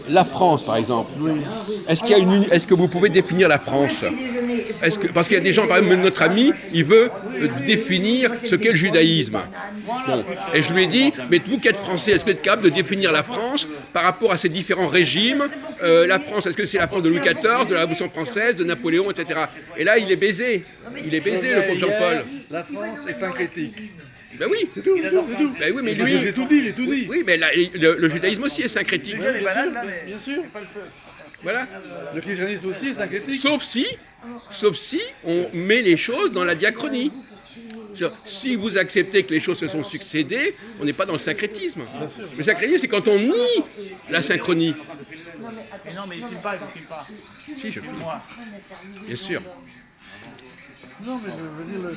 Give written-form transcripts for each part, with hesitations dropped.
la France, par exemple. Est-ce que vous pouvez définir la France? Parce qu'il y a des gens, par exemple, notre ami, il veut définir ce qu'est le judaïsme. Bon. Et je lui ai dit, mais vous qui êtes français, est-ce que vous êtes capable de définir la France par rapport à ces différents régimes? La France, est-ce que c'est la France de Louis XIV, de la Révolution française, de Napoléon, etc. Et là, il est baisé. Il est baisé, le pauvre Jean-Paul. La France est syncrétique. Ben oui, C'est tout, c'est tout, c'est tout. ben oui, mais J'ai lui, tout dit, j'ai tout dit. oui, mais le judaïsme aussi est syncrétique. Bien sûr. Voilà. Le christianisme aussi est syncrétique. Sauf si on met les choses dans la diachronie. Si vous acceptez que les choses se sont succédées, on n'est pas dans le syncrétisme. Le syncrétisme, c'est quand on nie la synchronie. Mais non, mais il ne filme pas, il ne filme pas. Si, je filme, Moi. bien sûr. Non, mais je veux dire,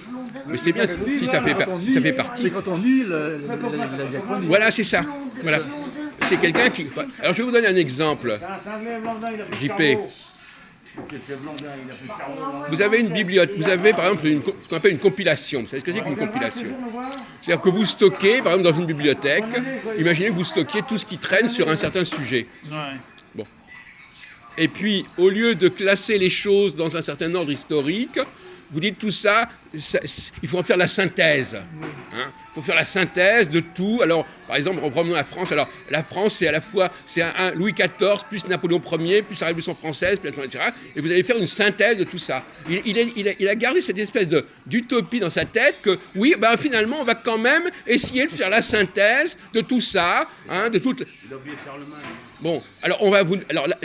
Mais c'est bien si ça fait partie. C'est quand on nie la diachronie. Voilà, c'est ça. Voilà. C'est quelqu'un qui. Alors, je vais vous donner un exemple. JP. Vous avez une bibliothèque, vous avez par exemple ce qu'on appelle une compilation. Vous savez ce que c'est qu'une compilation? C'est-à-dire que vous stockez, par exemple dans une bibliothèque, imaginez que vous stockez tout ce qui traîne sur un certain sujet. Bon. Et puis, au lieu de classer les choses dans un certain ordre historique, vous dites tout ça, il faut en faire la synthèse. Hein, il faut faire la synthèse de tout. Alors, par exemple, reprenons la France. Alors, la France, c'est à la fois un Louis XIV, plus Napoléon Ier, plus la Révolution française, plus, etc. Et vous allez faire une synthèse de tout ça. Il a gardé cette espèce d'utopie dans sa tête que, oui, ben, finalement, on va quand même essayer de faire la synthèse de tout ça, hein, de toute... Il a oublié de faire le mal. Bon, alors là,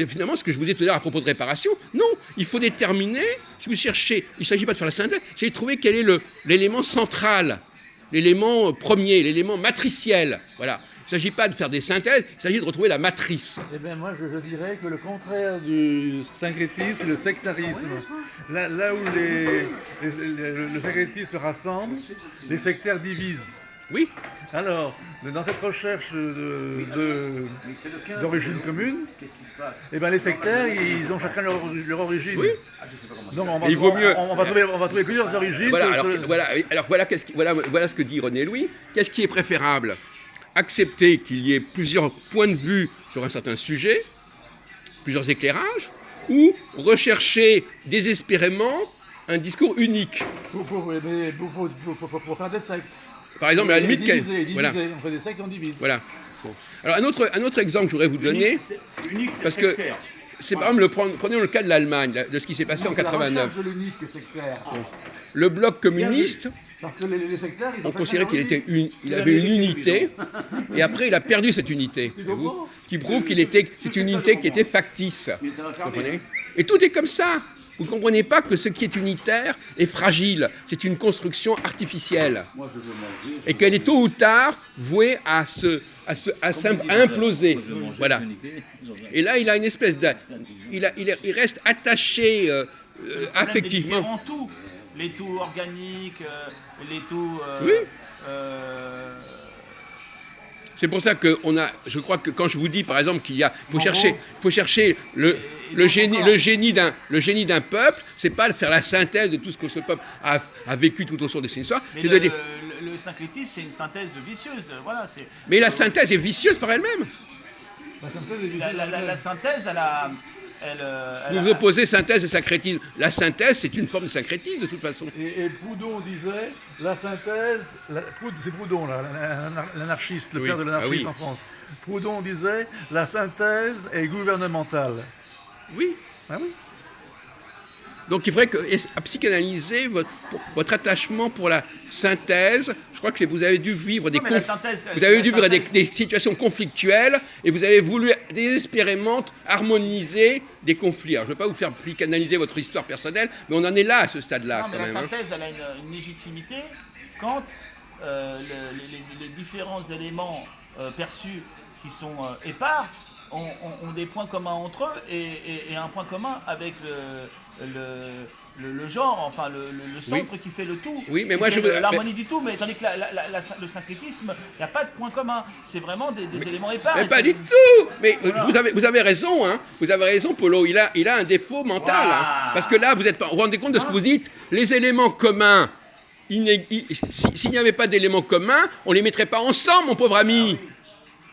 finalement, ce que je vous ai dit tout à l'heure à propos de réparation, non, il faut déterminer, si vous cherchez, il ne s'agit pas de faire la synthèse, il s'agit de trouver quel est l'élément central, l'élément premier, l'élément matriciel, voilà. Il ne s'agit pas de faire des synthèses, il s'agit de retrouver la matrice. Eh bien, moi, je dirais que le contraire du syncrétisme, c'est le sectarisme. Là où le syncrétisme rassemble, les sectaires divisent. Oui. Alors, dans cette recherche d'origine commune, eh ben, les sectaires, ils ont chacun leur origine. Oui. Donc, Et il vaut mieux. on va trouver plusieurs origines. Voilà, alors voilà ce que dit René Louis. Qu'est-ce qui est préférable? Accepter qu'il y ait plusieurs points de vue sur un certain sujet, plusieurs éclairages, ou rechercher désespérément un discours unique. Pour faire des sectes. Par exemple, à la limite, diviser, voilà. On fait des sectes, on divise. Voilà. Bon. Alors un autre exemple que je voudrais vous donner, L'unique, c'est parce que sectaire. c'est par exemple, prenons le cas de l'Allemagne, de ce qui s'est passé en 89. C'est l'unique sectaire. Le bloc communiste, Parce que les sectaires, ils ont on considérait chacun qu'il leur origine. il avait une unité, et après il a perdu cette unité. comprends? Ce qui prouve c'est une unité qui était factice. Mais ça va Vous faire comprenez? Et tout est comme ça. Vous ne comprenez pas que ce qui est unitaire est fragile. C'est une construction artificielle. Moi, je veux manger. Et qu'elle est tôt ou tard vouée à imploser. Voilà. Et là, il a une espèce de... Il reste attaché affectivement. Les différents tout. Les tout organiques, les tout... Oui. C'est pour ça que je crois que quand je vous dis par exemple faut chercher le génie d'un peuple, c'est pas de faire la synthèse de tout ce que ce peuple a vécu tout au long de son histoire. Mais C'est de dire, le syncrétisme, c'est une synthèse vicieuse. Voilà, mais la synthèse est vicieuse par elle-même. la synthèse, Vous opposez synthèse et syncrétisme. La synthèse, c'est une forme de syncrétisme de toute façon. Et Proudhon disait, la synthèse, c'est Proudhon, là, l'anarchiste, le Oui. père de l'anarchisme Ah oui. en France. Proudhon disait, la synthèse est gouvernementale. Oui. Ah oui. Donc il faudrait à psychanalyser votre attachement pour la synthèse. Je crois que vous avez dû vivre des des situations conflictuelles et vous avez voulu désespérément harmoniser des conflits. Alors je ne vais pas vous faire psychanalyser votre histoire personnelle, mais on en est là à ce stade-là Non, mais quand même. la synthèse, elle a une légitimité quand les différents éléments perçus qui sont épars ont des points communs entre eux et un point commun avec le genre, enfin le centre qui fait le tout. Oui, mais moi l'harmonie du tout, mais tandis que le syncrétisme, il n'y a pas de point commun. C'est vraiment des éléments épars. Mais pas du tout. Mais voilà. vous avez raison, hein. Vous avez raison, Polo. Il a un défaut mental, hein. Parce que là, vous vous rendez compte de ce que vous dites. Les éléments communs. S'il n'y avait pas d'éléments communs, on ne les mettrait pas ensemble, mon pauvre ami.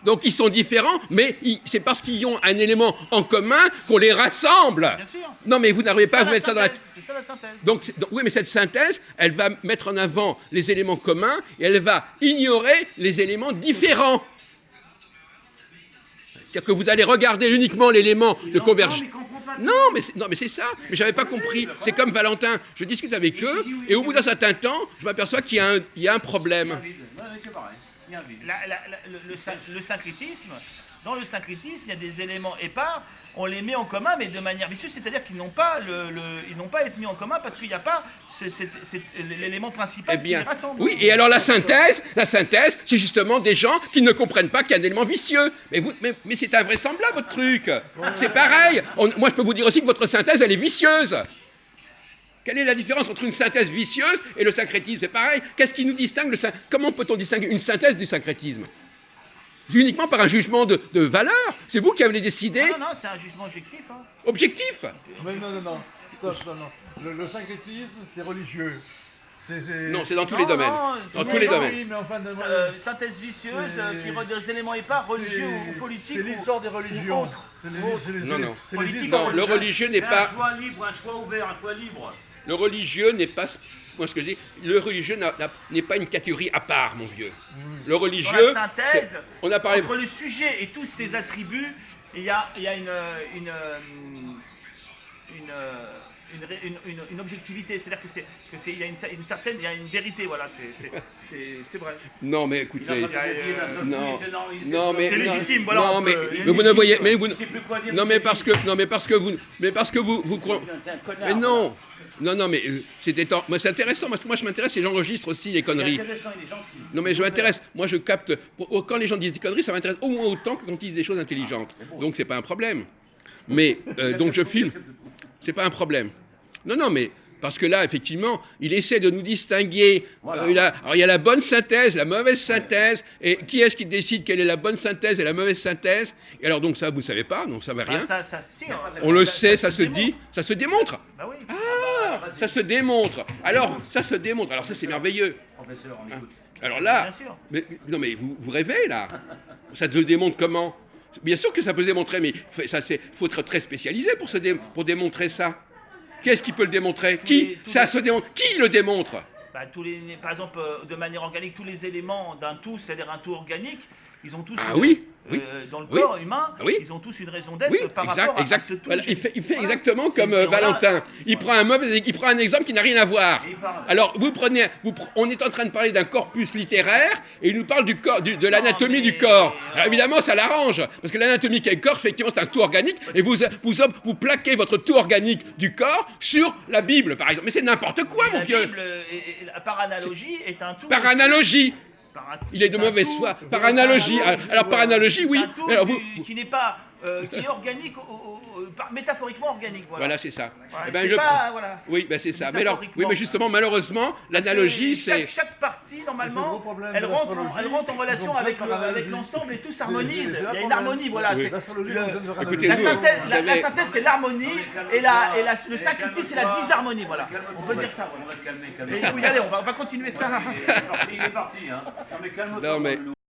Donc ils sont différents, mais c'est parce qu'ils ont un élément en commun qu'on les rassemble. Bien sûr. Non, mais vous n'arrivez pas à vous mettre ça dans la tête. C'est ça la synthèse. Donc, oui, mais cette synthèse, elle va mettre en avant les éléments communs et elle va ignorer les éléments différents. C'est-à-dire que vous allez regarder uniquement l'élément de convergence. Non, mais c'est ça. Mais j'avais pas compris. C'est comme Valentin. Je discute avec eux et au bout d'un certain temps, je m'aperçois qu'il y a un problème. Le syncrétisme, dans le syncrétisme, il y a des éléments épars, on les met en commun, mais de manière vicieuse, c'est-à-dire qu'ils n'ont pas ils n'ont pas à être mis en commun parce qu'il n'y a pas l'élément principal qui les rassemble. Oui, et alors la synthèse, c'est justement des gens qui ne comprennent pas qu'il y a un élément vicieux. Mais c'est invraisemblable votre truc. C'est pareil. Moi, je peux vous dire aussi que votre synthèse, elle est vicieuse. Quelle est la différence entre une synthèse vicieuse et le syncrétisme? C'est pareil. Qu'est-ce qui nous distingue? Comment peut-on distinguer une synthèse du syncrétisme? Uniquement par un jugement de valeur. C'est vous qui avez décidé. Non, c'est un jugement objectif. Hein. Objectif? Mais non. Stop, non. Le syncrétisme, c'est religieux. Non, c'est dans tous les domaines. Dans tous les domaines. Oui, mais enfin, synthèse vicieuse qui redonne des éléments épars, religieux ou politiques. C'est l'histoire des religions. Non, le religieux n'est pas. Un choix libre, un choix ouvert, un choix libre. Le religieux n'est pas. Moi, ce que je dis, le religieux n'est pas une catégorie à part, mon vieux. Le religieux. Dans la synthèse, on a parlé entre le sujet et tous ses attributs, il y a une objectivité, c'est-à-dire il y a il y a une vérité, voilà, c'est vrai. Non, mais écoutez, c'est légitime, voilà. Non, mais vous ne voyez, mais vous, non, mais parce que vous croyez, mais non. Non, mais moi c'est intéressant, moi je m'intéresse et j'enregistre aussi les conneries. Non, mais je m'intéresse, moi je capte, quand les gens disent des conneries, ça m'intéresse au moins autant que quand ils disent des choses intelligentes. Donc c'est pas un problème. Mais, donc je filme, c'est pas un problème. Non, mais parce que là, effectivement, il essaie de nous distinguer. Alors, il y a la bonne synthèse, la mauvaise synthèse. Et qui est-ce qui décide quelle est la bonne synthèse et la mauvaise synthèse? Et alors, donc, ça, vous ne savez pas, non, ça ne va rien. On le sait, ça se dit, ça se démontre. Bah oui. Ça se démontre. Alors, ça se démontre. Alors, ça, c'est merveilleux. Professeur, on écoute. Alors là, Bien sûr. mais vous rêvez, là. Ça se démontre comment? Bien sûr que ça peut se démontrer, mais il faut être très spécialisé pour démontrer ça. Qui est-ce qui peut le démontrer? Ça se démontre. Qui le démontre? Par exemple, de manière organique, tous les éléments d'un tout, c'est-à-dire un tout organique, ils ont tous, dans le corps humain, ils ont tous une raison d'être par rapport à ce tout. Voilà, il fait exactement comme Valentin. Il prend un exemple qui n'a rien à voir. Alors, on est en train de parler d'un corpus littéraire et il nous parle de l'anatomie du corps. Alors évidemment, ça l'arrange, parce que l'anatomie du corps, effectivement, c'est un tout organique, et vous plaquez votre tout organique du corps sur la Bible, par exemple. Mais c'est n'importe quoi, mon vieux. La Bible, par analogie, est un tout. Par analogie. Il est de mauvaise foi. Par analogie. Alors par analogie, oui. Alors, qui n'est pas, qui est organique, métaphoriquement organique. Voilà, c'est ça. Voilà, Eh ben, oui, ben c'est ça. Mais alors, mais justement, malheureusement, l'analogie, c'est. Chaque partie, normalement, elle rentre en relation avec l'ensemble et tout s'harmonise. Il y a une harmonie, voilà. Oui. Écoutez, la synthèse, c'est l'harmonie et le syncrétisme, c'est la disharmonie, voilà. On peut dire ça. On va te calmer. Et allez, on va continuer ça. Il est parti, hein. Non mais calme-toi.